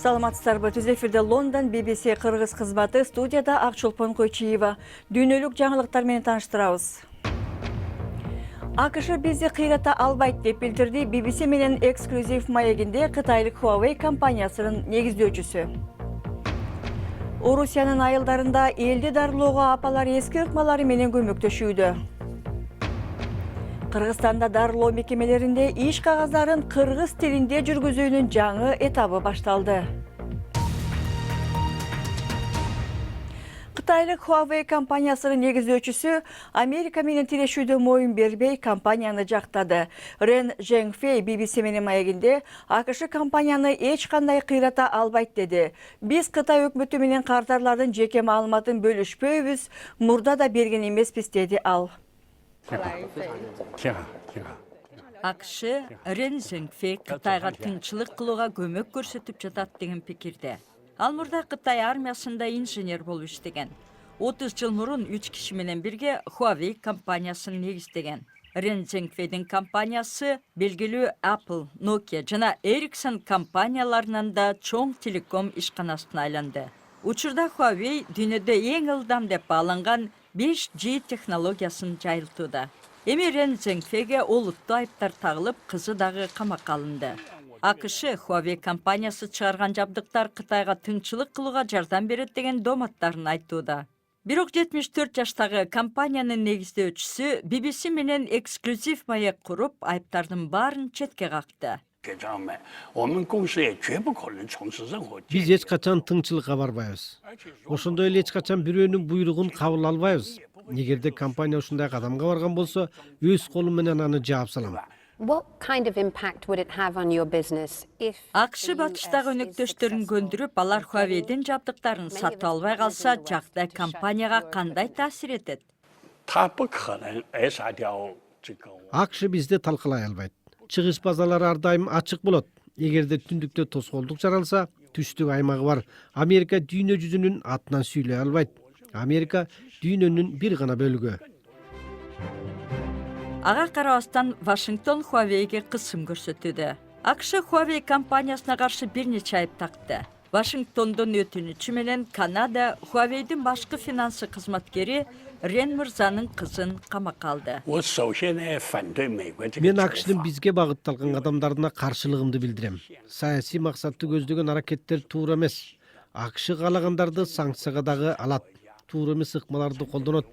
Саламатсыздарбы, түз эфирде Лондон BBC Кыргыз кызматы, студияда Акчолпон Койчиева. Дүйнөлүк жаңылыктар менен таныштырабыз. АКШ бизди кыйрата албайт деп билдирди BBC менен эксклюзив маегинде Кытайлык Huawei компаниясынын негиздөөчүсү. Орусиянын айылдарында элди дарылоого апалар эски ыкмалары менен көмөктөшүүдө. Кыргызстанда дарылоо мекемелеринде иш кагаздарын кыргыз тилинде жүргүзүүнүн жаңы этабы башталды. Кытайлык Huawei компаниясынын негиздөөчүсү Америка менен тирешүүдө моюн бербей компанияны жактады. Рен Жеңфей BBC менен маегинде АКШ компанияны эч кандай кыйрата албайт деди. Биз Кытай өкмөтү менен кардарлардын жеке маалыматын бөлүшпөйбүз, мурда да берген эмеспиз деди ал. АКШ Рен Жеңфей Кытайга тынчылык кылууга көмөк көрсөтүп жатат деген пикирде. Ал мурда Кытай армиясында инженер болуп иштеген. 30 жыл мурун 3 киши менен бирге Huawei компаниясын негиздеген. Рен Жеңфейдин компаниясы белгилүү Apple, Nokia жана Ericsson компанияларынан да чоң телеком ишканасына айланды. Учурда Huawei дүйнөдө эң ылдам деп бааланган 5G технологиясын жайылтууда. Эми Рен Жеңфейге олуттуу айыптар тагылып, кызы дагы камакка алынды. АКШ Huawei компаниясы чыгарган жабдыктар Кытайга тынчылык кылууга жардам берет деген доматтарын айтууда. Бирок 74 жаштагы компаниянын негиздөөчүсү BBC менен эксклюзив маек куруп, айыптардын баарын четке какты. Биз эч качан тыңчылыкка барбайбыз. Ошондой эле эч качан бирөөнүн буйругун кабыл албайбыз. Эгерде компания ушундай кадамга барган болсо, өз колум менен аны жаап салам. What kind of impact would it have on your business if АКШ батыштагы өнөктөштөрүн көндүрүп, алар Huawei'дин жабдыктарын сатып албай калса, жактай компанияга кандай таасир этет? АКШ бизди талкалай албайт. Чыгыш базалары ар дайым ачык болот. Эгерде түндүктө тоскоолдук жаралса, түштүк аймагы бар. Америка дүйнө жүзүнүн атынан сүйлөй албайт. Америка дүйнөнүн бир гана бөлүгү. Ага карабастан Вашингтон Huawei'ге кысым көрсөтүүдө. АКШ Huawei компаниясына каршы бир нече айып такты. Вашингтондон өтүнүчү менен Канада Huawei'дин башкы финансы кызматкери Рен мырзанын кызын камакка алды. Мен АКШнын бизге багытталган кадамдарына каршылыгымды билдирем. Саясий максатты көздөгөн аракеттер туура эмес. АКШ каалагандарды санкцияга дагы алат. Туура эмес ыкмаларды колдонот.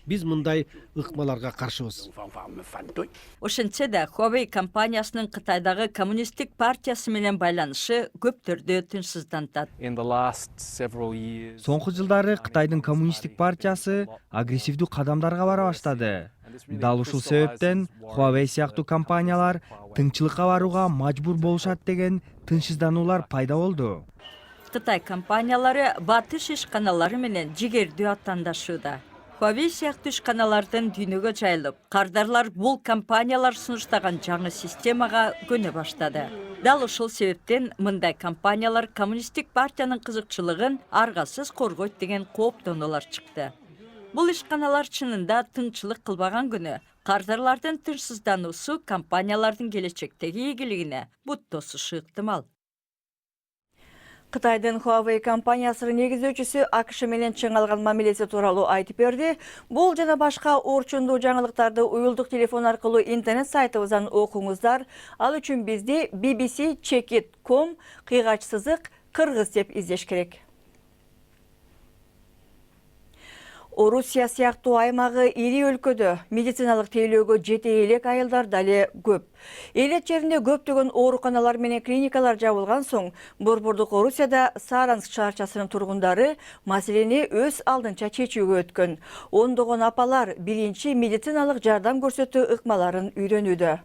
Биз мындай ыкмаларга каршыбыз. Ошентсе да Huawei компаниясынын Кытайдагы коммунисттик партиясы менен байланышы көптөрдү тынчсыздантат. Соңку жылдары Кытайдын коммунисттик партиясы агрессивдүү кадамдарга бара баштады. Дал ушул себептен Huawei сыяктуу компаниялар тынчылыкка барууга мажбур болушат деген тынчсыздануулар пайда болду. Кытай компаниялары батыш ишканалары менен жигердүү аттандашууда. Huawei сыяктуу ишканалардын дүйнөгө жайылып, кардарлар бул компаниялар сунуштаган жаңы системага көнө баштады. Дал ушул себептен мындай компаниялар коммунисттик партиянын кызыкчылыгын аргасыз коргойт деген кооптонуулар чыкты. Бул ишканалар чынында тынчылык кылбаган күнү кардарлардын тынчсыздануусу компаниялардын келечектеги ийгилигине бут тосушу ыктымал. Кытайдын Huawei компаниясынын негиздөөчүсү АКШ менен чың алган мамилеси тууралуу айтып берди. Бул жана башка орчундуу жаңылыктарды уюлдук телефон аркылуу интернет сайтыбыздан окуңуздар. Ал үчүн бизди bbc.com /кыргыз деп издеш керек. Орусия сыяктуу аймагы ири өлкөдө медициналык тейлөөгө жете элек айылдар дале көп. Элет жеринде көптөгөн ооруканалар менен клиникалар жабылган соң, Борбордук Орусияда Саранск шаарчасынын тургундары маселени өз алдынча чечүүгө өткөн. Ондогон апалар биринчи медициналык жардам көрсөтүү ыкмаларын үйрөнүүдө.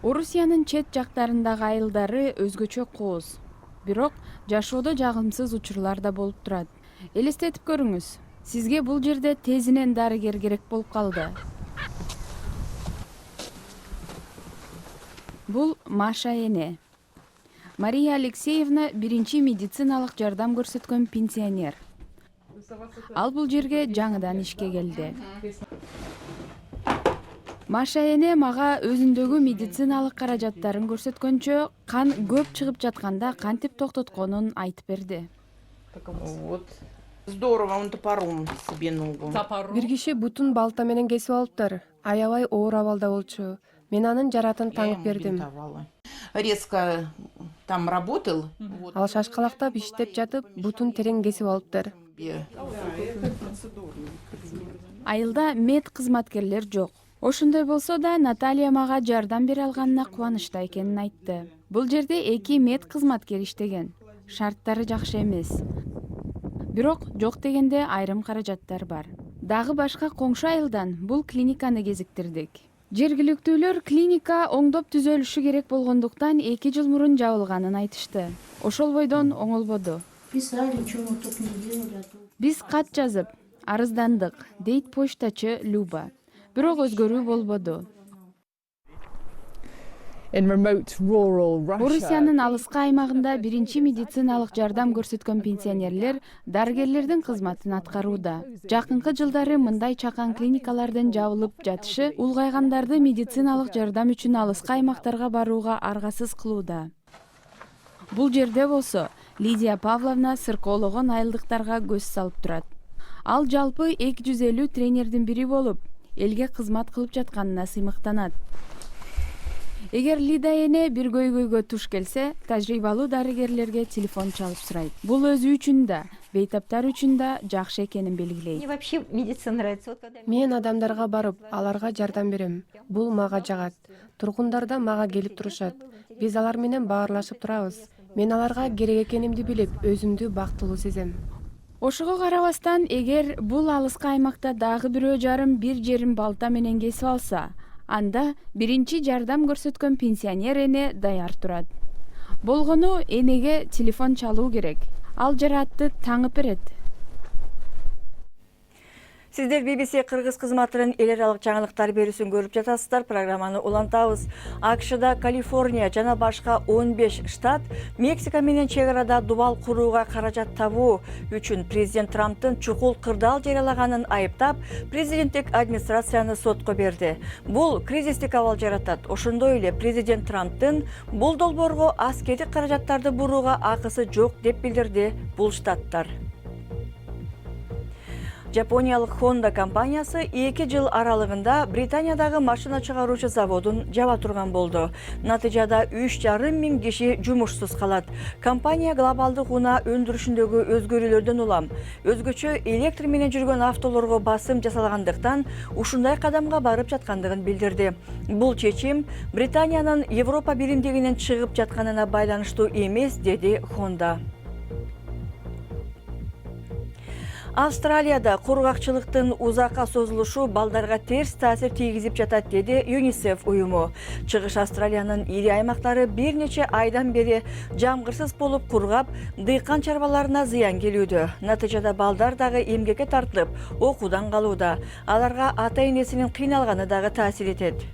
Орусиянын чет жактарындагы айылдары өзгөчө кооз. Бирок жашоодо жагымсыз учурлар да болуп турат. Элестетип көрүңүз. Сизге бул жерде тезинен дарыгер керек болуп калды. Бул Маша эне. Мария Алексеевна биринчи медициналык жардам көрсөткөн пенсионер. Ал бул жерге жаңыдан ишке келди. Маша эне мага өзүндөгү медициналык каражаттарын көрсөткөнчө кан көп чыгып жатканда кантип токтотконун айтып берди. Вот. Здорово, он топором себе ногу. Бир киши бутун балта менен кесип алыптыр. Аябай оор абалда болчу. Мен анын жаратын таңып бердим. Резко там работал. Вот. Ал шашкалактап иштеп жатып, бутун терең кесип алыптыр. Айылда мед кызматкерлер жок. Ошондой болсо да Наталья мага жардам бере алганына кубанычта экенин айтты. Бул жерде 2 мед кызматкер иштеген. Шарттары жакшы эмес. Бирок жок дегенде айрым каражаттар бар. Дагы башка коңшу айылдан бул клиниканы кезиктирдик. Жергиликтүүлөр клиника оңдоп түзөлүшү керек болгондуктан 2 жыл мурун жабылганын айтышты. Ошол бойдон оңолбоду. Биз кат жазып, арыздандык, дейт почтачы Люба. Бирок өзгөрүү болбоду. Орусиянын алыскы аймагында биринчи медициналык жардам көрсөткөн пенсионерлер дарыгерлердин кызматын аткарууда. Жакынкы жылдары мындай чакан клиникалардын жабылып жатышы улгайгандарды медициналык жардам үчүн алыскы аймактарга барууга аргасыз кылууда. Бул жерде болсо Лидия Павловна сыркоологон айылдыктарга көз салып турат. Ал жалпы 250 тренердин бири болуп, элге кызмат кылып жатканына сыймыктанат. Эгер Лида эне бир көйгөйгө туш келсе, тажрыйбалуу дарыгерлерге телефон чалып сурайт. Бул өзү үчүн да, бейтаптар үчүн да жакшы экенин белгилейт. Мне вообще медицина нравится. Вот когда Мен адамдарга барып, аларга жардам берем. Бул мага жагат. Тургундар да мага келип турушат. Биз алар менен баарлашып турабыз. Мен аларга керек экенимди билип, өзүмдү бактылуу сезем. Ошого карабастан, эгер бул алыскы аймакта дагы бирөө жарым бир жерин балта менен кесип алса, анда биринчи жардам көрсөткөн пенсионер эне даяр турат. Болгону энеге телефон чалуу керек. Ал жаратты таңып берет. Сиздер BBC Кыргыз кызматынын эл аралык жаңылыктар берүүсүн көрүп жатасыздар. Программаны улантабыз. АКШда Калифорния жана башка 15 штат Мексика менен чек арада дубал курууга каражат табуу үчүн президент Трамптын чукул кырдаал жарыялаганын айыптап, президенттик администрацияны сотко берди. Бул кризистик абал жаратат. Ошондой эле президент Трамптын бул долбоорго аскердик каражаттарды бурууга акысы жок деп билдирди бул штаттар. Жапониялык Honda компаниясы 2 жыл аралыгында Британиядагы машина чыгаруучу заводун жаба турган болду. Натыйжада 3,5 миң киши жумушсуз калат. Компания глобалдык унаа өндүрүшүндөгү өзгөрүүлөрдөн улам өзгөчө электр менен жүргөн автолорго басым жасалгандыктан ушундай кадамга барып жаткандыгын билдирди. Бул чечим Британиянын Европа биримдигинен чыгып жатканына байланыштуу эмес, деди Honda. Австралияда кургакчылыктын узакка созулушу балдарга терс таасир тийгизип жатат, деди ЮНИСЕФ уюму. Чыгыш Австралиянын ири аймактары бир нече айдан бери жамгырсыз болуп кургап, дыйкан чарбаларына зыян келүүдө. Натыйжада балдар дагы эмгекке тартылып, окуудан калууда. Аларга ата-энесинин кыйналганы дагы таасир этет.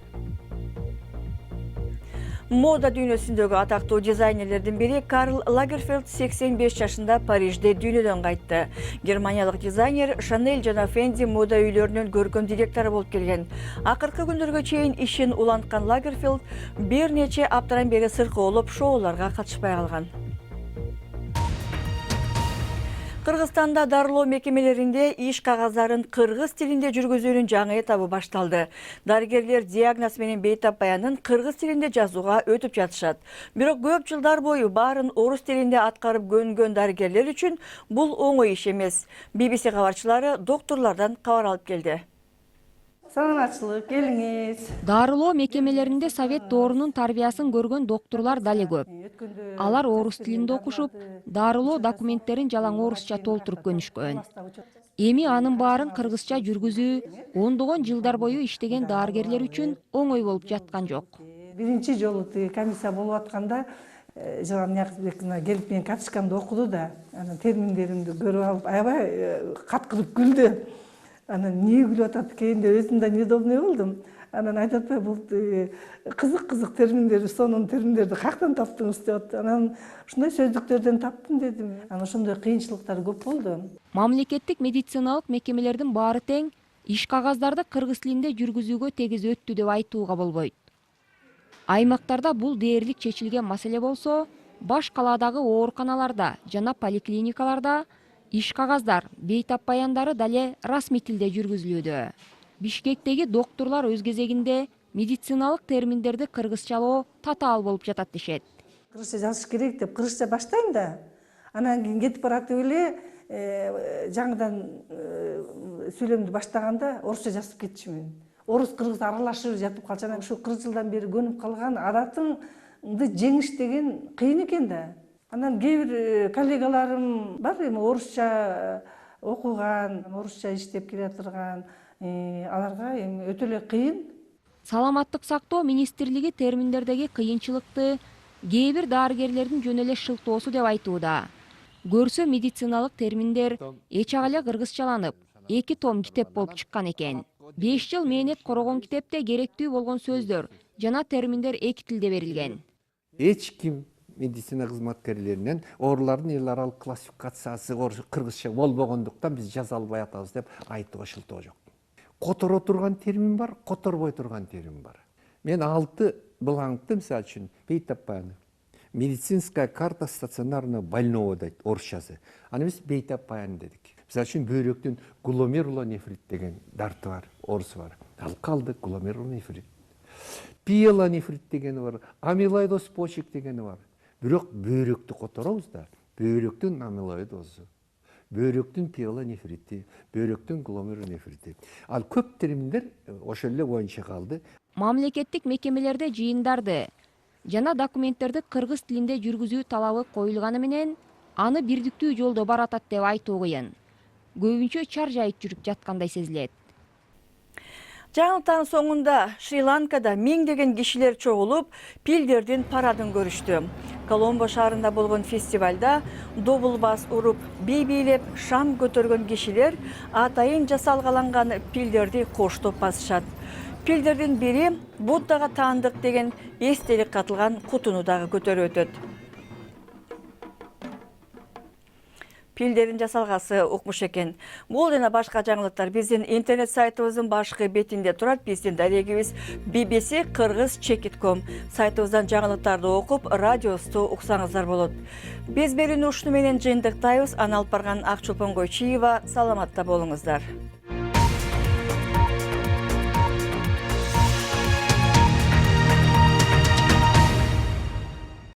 Мода дүйнөсүндөгү атактуу дизайнерлердин бири Карл Лагерфельд 85 жашында Парижде дүйнөдөн кайтты. Германиялык дизайнер Шанель жана Фенди мода үйлөрүнүн көркөм директору болуп келген. Акыркы күндөргө чейин ишин уланткан Лагерфельд бир нече аптадан бери сыркоолоп шоуларга катышпай калган. Кыргызстанда дарылоо мекемелеринде иш кагаздарын кыргыз тилинде жүргүзүүнүн жаңы этабы башталды. Дарыгерлер диагноз менен бейтап баянын кыргыз тилинде жазууга өтүп жатышат. Бирок көп жылдар бою баарын орус тилинде аткарып көнгөн дарыгерлер үчүн бул оңой иш эмес. BBC кабарчылары докторлордон кабар алып келди. Саламатчылык, келиңиз. Дарылоо мекемелеринде совет доорунун тарбиясын көргөн доктурлар дале көп. Алар орус тилинде окушуп, дарылоо документтерин жалаң орусча толтуруп көнүшкөн. Эми анын баарын кыргызча жүргүзүү ондогон жылдар бою иштеген дарыгерлер үчүн оңой болуп жаткан жок. Биринчи жолу комиссия болуп атканда Жылан Ниязбек келип менин карточкамды окуду да, анан терминдеримди көрүп алып, аябай каткырып күлдү. Анан эмне күлүп атат экен деп өзүм да неудобный болдум. Анан айтат да, бул кызык терминдер, сонун терминдерди каяктан таптыңыз деп атты. Анан ушундай сөздүктөрдөн таптым дедим. Анан ошондой кыйынчылыктар көп болду. Мамлекеттик медициналык мекемелердин баары тең иш кагаздарды кыргыз тилинде жүргүзүүгө тегиз өттү деп айтууга болбойт. Аймактарда бул дээрлик чечилген маселе болсо, баш калаадагы ооруканаларда жана поликлиникаларда иш кагаздар, бейтап баяндары дале расмий тилде жүргүзүлүүдө. Бишкектеги доктурлар өз кезегинде медициналык терминдерди кыргызчалоо татаал болуп жатат дешет. Кыргызча жазыш керек деп кыргызча баштайм да, анан кийин кетип баратып эле жаңыдан сүйлөмдү баштаганда орусча жазып кетчүмүн. Орус кыргыз аралашып жатып калчу. Анан ушу 40 жылдан бери көнүп калган адатыңды жеңиш деген кыйын экен да. Анан кээ бир коллегаларым бар, эми орусча окуган, орусча иштеп келе турган, аларга эми өтө эле кыйын. Саламаттык сактоо министрлиги терминдердеги кыйынчылыкты кээ бир дарыгерлердин жөн эле шылтоосу деп айтууда. Көрсө медициналык терминдер эчак эле кыргызчаланып, 2 том китеп болуп чыккан экен. 5 жыл мээнет корогон китепте керектүү болгон сөздөр жана терминдер 2 тилде берилген. Эч ким медицина кызматкерлеринен оорулардын эл аралык классификациясы кыргызча болбогондуктан биз жаза албай атабыз деп айтууга шылтоо жок. Которо турган термин бар, которбой турган термин бар. Мен 6 бланкты, мисалы үчүн, бейтап баяны. Медицинская карта стационарного больного дейт орусчасы. Аны биз бейтап баян дедик. Мисалы үчүн бөйрөктүн гломерулонефрит деген дарты бар, орусу бар. Ал калды гломерулонефрит. Пиелонефрит дегени бар, амилоидоз почек дегени бар. Бирок бөйрөктү которобуз да, бөйрөктүн амилоидозу, бөйрөктүн пиелонефрити, бөйрөктүн гломерулонефрити. Ал көп терминдер ошол эле боюнча калды. Мамлекеттик мекемелерде жыйындарды жана документтерди кыргыз тилинде жүргүзүү талабы коюлганы менен аны бирдиктүү жолдо баратат деп айтуу кыйын. Көбүнчө чар жайыт жүрүп жаткандай сезилет. Жаңылтан соңунда Шри-Ланкада миңдеген кишилер чогулуп, пилдердин парадын көрүштү. Коломбо шаарында болгон фестивалда добул бас уруп, бий бийлеп, шам көтөргөн кишилер атайын жасалгаланган пилдерди коштоп басышат. Пилдердин бири Буддага таандык деген эстелик катылган кутуну дагы көтөрүп өтөт. Пилдерин жасалгасы укмуш экен. Бул жана башка жаңылыктар биздин интернет сайтыбыздын башкы бетинде турат. Биздин дарегибиз bbc-kыргыз.com. Сайтыбыздан жаңылыктарды окуп, радиосу уксаңыздар болот. Биз берүүнү ушуну менен жыйынтыктайбыз. Аны алып барган Акчулпон Койчиева. Саламатта болуңуздар.